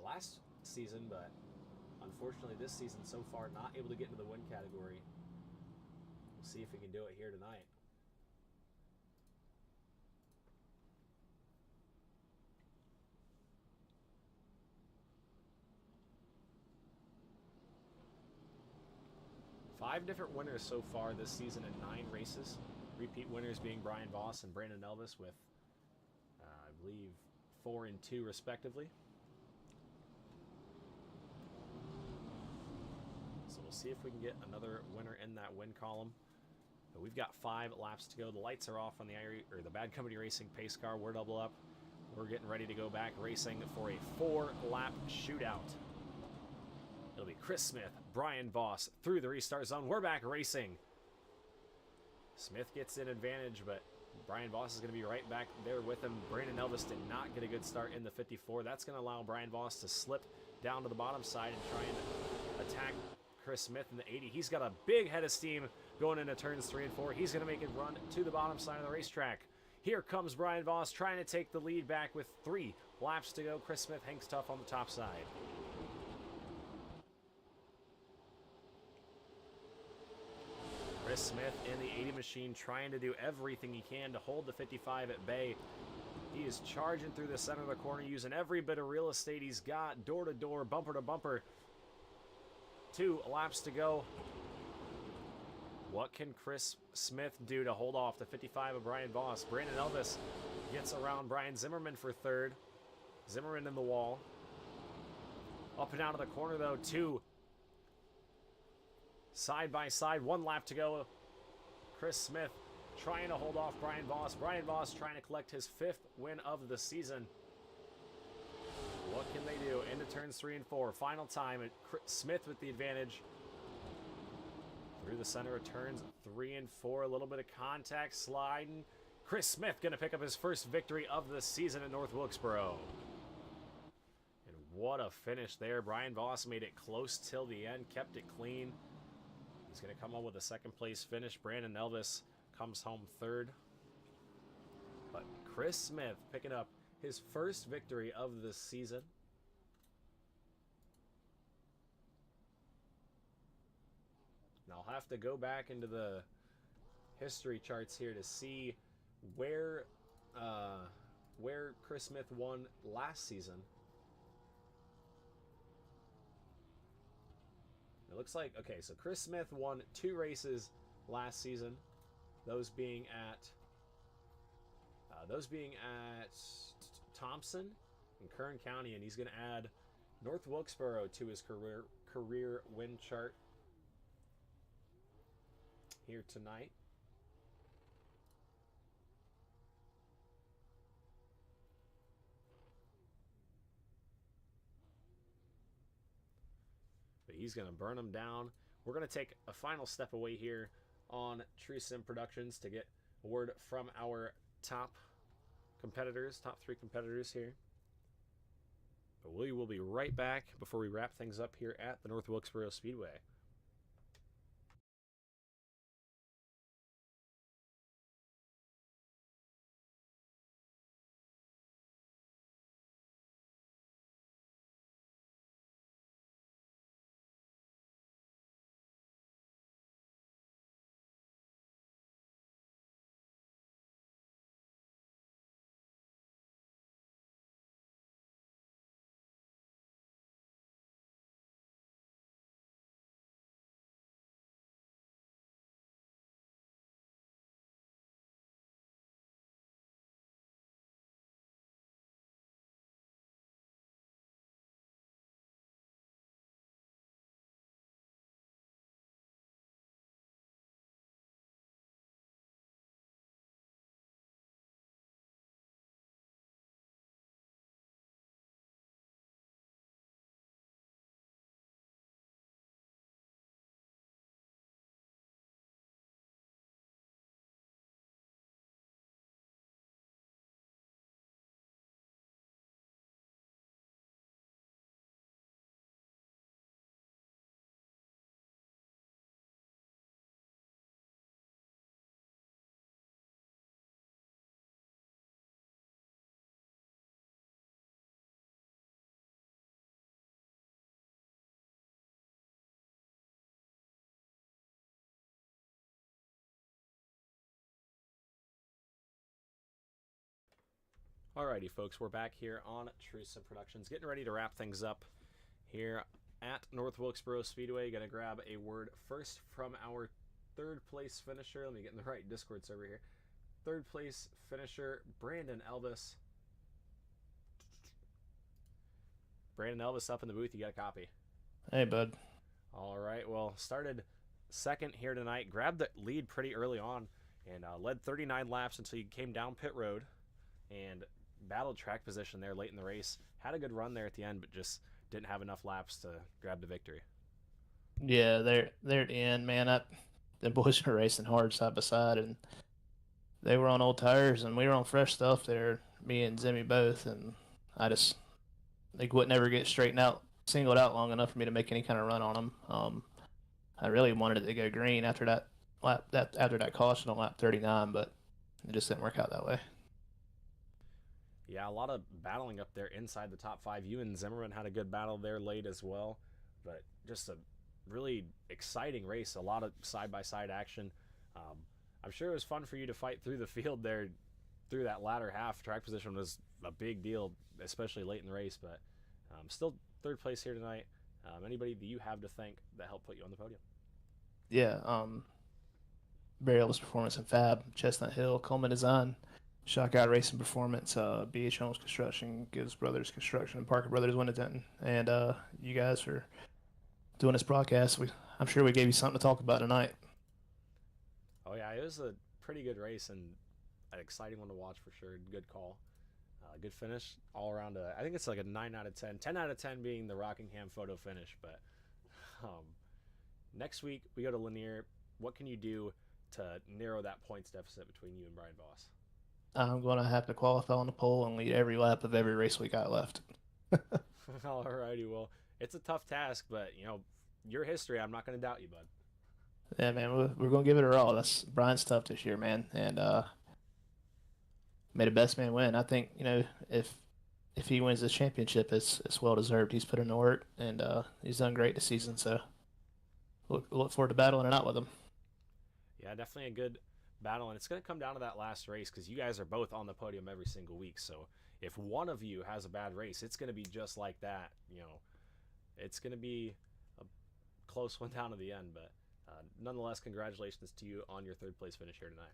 Speaker 1: last season, but unfortunately this season so far not able to get into the win category. We'll see if he can do it here tonight. Five different winners so far this season in 9 races. Repeat winners being Brian Voss and Brandon Elvis with, I believe, 4 and 2 respectively. So we'll see if we can get another winner in that win column. But we've got 5 laps to go. The lights are off on the Bad Company Racing pace car. We're double up. We're getting ready to go back racing for a 4-lap shootout. It'll be Chris Smith, Brian Voss through the restart zone. We're back racing. Smith gets an advantage, but Brian Voss is going to be right back there with him. Brandon Elvis did not get a good start in the 54. That's going to allow Brian Voss to slip down to the bottom side and try and attack Chris Smith in the 80. He's got a big head of steam going into turns 3 and 4. He's going to make it run to the bottom side of the racetrack. Here comes Brian Voss trying to take the lead back with 3 laps to go. Chris Smith hangs tough on the top side. Chris Smith in the 80 machine trying to do everything he can to hold the 55 at bay. He is charging through the center of the corner using every bit of real estate he's got, door to door, bumper to bumper. 2 laps to go. What can Chris Smith do to hold off the 55 of Brian Voss? Brandon Elvis gets around Brian Zimmerman for 3rd. Zimmerman in the wall. Up and out of the corner though, 2 side by side, 1 lap to go. Chris Smith trying to hold off Brian Voss. Brian Voss trying to collect his 5th win of the season. What can they do? Into turns 3 and 4. Final time. Smith with the advantage. Through the center of turns 3 and 4. A little bit of contact sliding. Chris Smith going to pick up his first victory of the season at North Wilkesboro. And what a finish there. Brian Voss made it close till the end. Kept it clean. He's going to come home with a 2nd place finish. Brandon Elvis comes home 3rd. But Chris Smith picking up his first victory of the season. Now I'll have to go back into the history charts here to see where Chris Smith won last season. It looks like, okay, so Chris Smith won 2 races last season, those being at Thompson and Kern County, and he's going to add North Wilkesboro to his career win chart here tonight. But he's going to burn them down. We're going to take a final step away here on True Sim Productions to get a word from our top 3 competitors here. But we will be right back before we wrap things up here at the North Wilkesboro Speedway. Alrighty, folks, we're back here on Trusa Productions, getting ready to wrap things up here at North Wilkesboro Speedway. Gonna grab a word first from our third place finisher. Let me get in the right Discord server here. Third place finisher, Brandon Elvis. Brandon Elvis up in the booth. You got a copy?
Speaker 3: Hey, bud.
Speaker 1: All right. Well, started second here tonight. Grabbed the lead pretty early on and led 39 laps until you came down pit road and battled track position there late in the race. Had a good run there at the end, but just didn't have enough laps to grab the victory.
Speaker 3: Yeah, they're at the end, man. The boys were racing hard side by side, and they were on old tires, and we were on fresh stuff there, me and Zimmy both, and they would never get singled out long enough for me to make any kind of run on them. I really wanted it to go green after that caution on lap 39, but it just didn't work out that way.
Speaker 1: Yeah, a lot of battling up there inside the top five. You and Zimmerman had a good battle there late as well, but just a really exciting race. A lot of side-by-side action. I'm sure it was fun for you to fight through the field there through that latter half. Track position was a big deal, especially late in the race, but still third place here tonight. Anybody that you have to thank that helped put you on the podium?
Speaker 3: Yeah, Barry Elvis Performance and Fab, Chestnut Hill, Coleman Design, Shotgun Racing Performance, BH Homes Construction, Gibbs Brothers Construction, and Parker Brothers Winneton, and you guys for doing this broadcast. I'm sure we gave you something to talk about tonight.
Speaker 1: Oh yeah, it was a pretty good race and an exciting one to watch for sure. Good call, good finish all around. I think it's like a 9 out of 10, 10 out of 10 being the Rockingham photo finish. But next week we go to Lanier. What can you do to narrow that points deficit between you and Brian Voss?
Speaker 3: I'm going to have to qualify on the pole and lead every lap of every race we got left.
Speaker 1: Alrighty, well, it's a tough task, but your history, I'm not going to doubt you, bud.
Speaker 3: Yeah, man, we're going to give it our all. Brian's tough this year, man, and made a best man win. I think if he wins this championship, it's well deserved. He's put in the work, and he's done great this season. So look forward to battling it out with him.
Speaker 1: Yeah, definitely a good battle, and it's going to come down to that last race because you guys are both on the podium every single week. So if one of you has a bad race, it's going to be just like that. It's going to be a close one down to the end, but nonetheless, congratulations to you on your third place finish here tonight.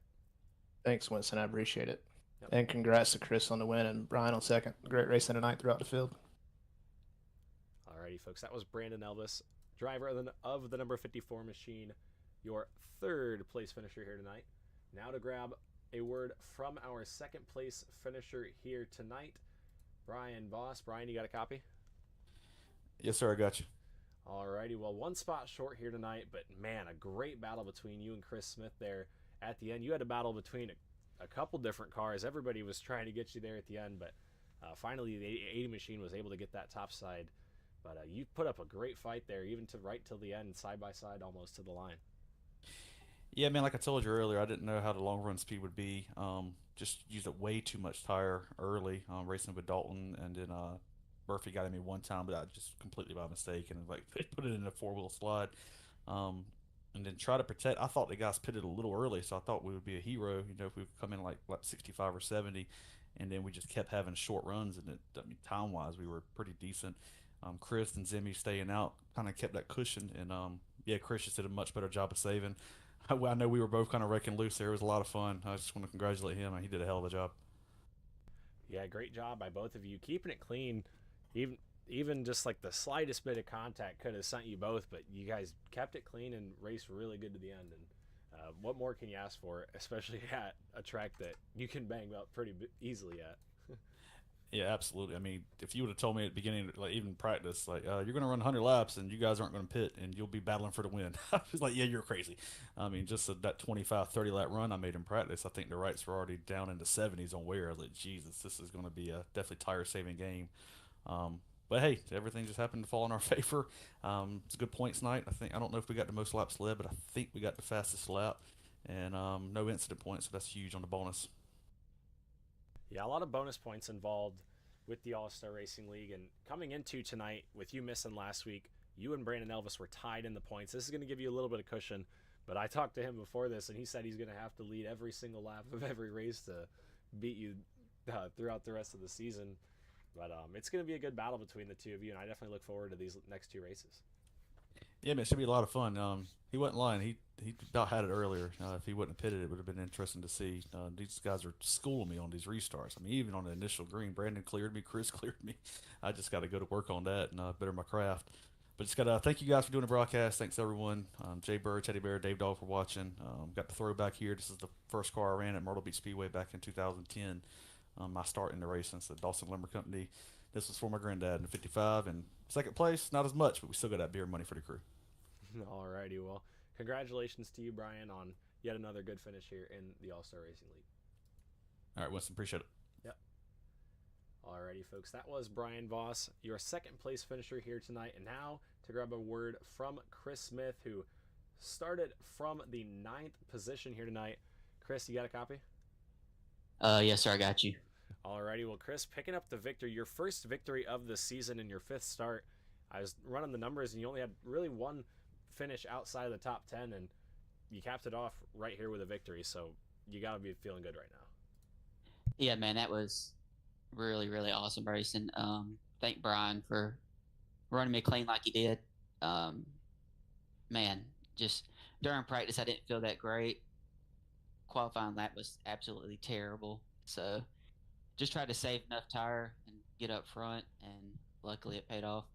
Speaker 3: Thanks, Winston. I appreciate it.
Speaker 1: Yep.
Speaker 3: And congrats to Chris on the win and Brian on second. Great racing tonight throughout the field.
Speaker 1: Alrighty, folks, that was Brandon Elvis, driver of the number 54 machine, your third place finisher here tonight. Now to grab a word from our second place finisher here tonight, Brian Voss. Brian, you got a copy?
Speaker 2: Yes, sir. I got you.
Speaker 1: Alrighty, well, one spot short here tonight, but man, a great battle between you and Chris Smith there at the end. You had a battle between a couple different cars. Everybody was trying to get you there at the end, but finally the 80 machine was able to get that top side. But you put up a great fight there, even to right till the end, side by side, almost to the line.
Speaker 2: Yeah, man, like I told you earlier, I didn't know how the long run speed would be. Just used up way too much tire early, racing with Dalton, and then Murphy got at me one time, but I just completely by mistake and like put it in a four-wheel slide. And then try to protect. I thought the guys pitted a little early, so I thought we would be a hero, if we come in like 65 or 70, and then we just kept having short runs, and time-wise, we were pretty decent. Chris and Zimmy staying out kind of kept that cushion, and yeah, Chris just did a much better job of saving. I know we were both kind of wrecking loose there. It was a lot of fun. I just want to congratulate him. He did a hell of a job.
Speaker 1: Yeah, great job by both of you. Keeping it clean, even just like the slightest bit of contact could have sent you both, but you guys kept it clean and raced really good to the end. And what more can you ask for, especially at a track that you can bang up pretty easily at?
Speaker 2: Yeah, absolutely. I mean, if you would have told me at the beginning, like even practice, like you're going to run 100 laps and you guys aren't going to pit and you'll be battling for the win, I was like, yeah, you're crazy. I mean, just that 25, 30 lap run I made in practice, I think the rights were already down in the 70s on wear. I was like, Jesus, this is going to be a definitely tire saving game. But hey, everything just happened to fall in our favor. It's a good points night. I don't know if we got the most laps led, but I think we got the fastest lap, and no incident points, so that's huge on the bonus.
Speaker 1: Yeah, a lot of bonus points involved with the All-Star Racing League, and coming into tonight with you missing last week, you and Brandon Elvis were tied in the points. This is going to give you a little bit of cushion, but I talked to him before this, and he said he's going to have to lead every single lap of every race to beat you throughout the rest of the season. But it's going to be a good battle between the two of you, and I definitely look forward to these next two races.
Speaker 2: Yeah, man, it should be a lot of fun. He wasn't lying. He about had it earlier. If he wouldn't have pitted, it would have been interesting to see. These guys are schooling me on these restarts. I mean, even on the initial green, Brandon cleared me, Chris cleared me. I just got to go to work on that and better my craft. But just got to thank you guys for doing the broadcast. Thanks everyone. Jay Bird, Teddy Bear, Dave Dog for watching. Got the throwback here. This is the first car I ran at Myrtle Beach Speedway back in 2010. My start in the race since the Dawson Lumber Company. This was for my granddad in the 55, and second place, not as much, but we still got that beer money for the crew.
Speaker 1: Alrighty, well, congratulations to you, Brian, on yet another good finish here in the All-Star Racing League.
Speaker 2: All right, Winston, appreciate it.
Speaker 1: Yep. Alrighty, folks, that was Brian Voss, your second place finisher here tonight. And now to grab a word from Chris Smith, who started from the 9th position here tonight. Chris, you got a copy?
Speaker 4: Yes, sir, I got you.
Speaker 1: Alrighty, well, Chris, picking up the victory, your first victory of the season in your 5th start. I was running the numbers, and you only had really one finish outside of the top 10, and you capped it off right here with a victory, so you got to be feeling good right now.
Speaker 4: Yeah, man, that was really, really awesome racing. Thank Brian for running me clean like he did. Man, just during practice, I didn't feel that great. Qualifying lap was absolutely terrible, so just tried to save enough tire and get up front, and luckily it paid off.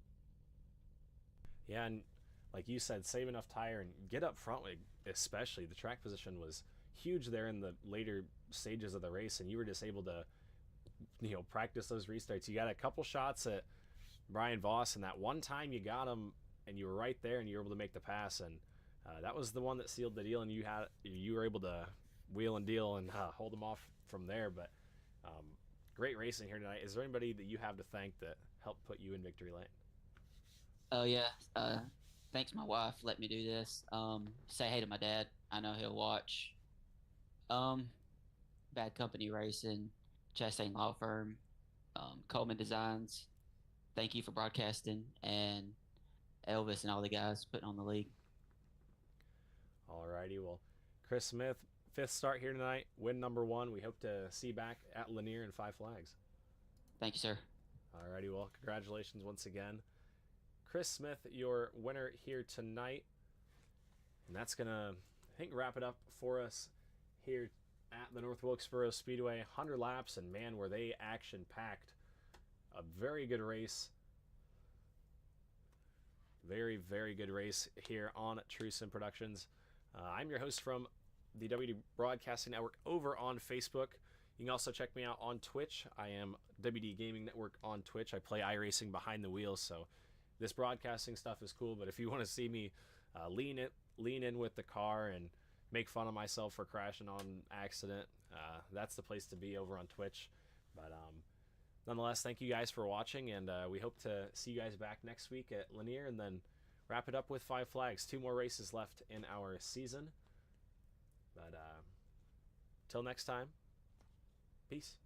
Speaker 1: Yeah, and like you said, save enough tire and get up front, especially. The track position was huge there in the later stages of the race, and you were just able to, practice those restarts. You got a couple shots at Brian Voss, and that one time you got him, and you were right there, and you were able to make the pass, and that was the one that sealed the deal, and you were able to wheel and deal and hold him off from there. But great racing here tonight. Is there anybody that you have to thank that helped put you in victory lane?
Speaker 4: Oh, yeah. Thanks my wife let me do this. Say hey to my dad. I know he'll watch. Bad Company Racing, Chastain Law Firm, Coleman Designs. Thank you for broadcasting, and Elvis and all the guys putting on the league.
Speaker 1: Alrighty, well, Chris Smith, 5th start here tonight, win number 1. We hope to see you back at Lanier in 5 Flags.
Speaker 4: Thank you, sir.
Speaker 1: Alrighty, well, congratulations once again. Chris Smith, your winner here tonight. And that's going to, I think, wrap it up for us here at the North Wilkesboro Speedway. 100 laps, and man, were they action-packed. A very good race. Very, very good race here on True Sim Productions. I'm your host from the WD Broadcasting Network over on Facebook. You can also check me out on Twitch. I am WD Gaming Network on Twitch. I play iRacing behind the wheels, so this broadcasting stuff is cool. But if you want to see me lean in with the car and make fun of myself for crashing on accident, that's the place to be over on Twitch. But nonetheless, thank you guys for watching, and we hope to see you guys back next week at Lanier, and then wrap it up with 5 Flags. 2 more races left in our season. But till next time, peace.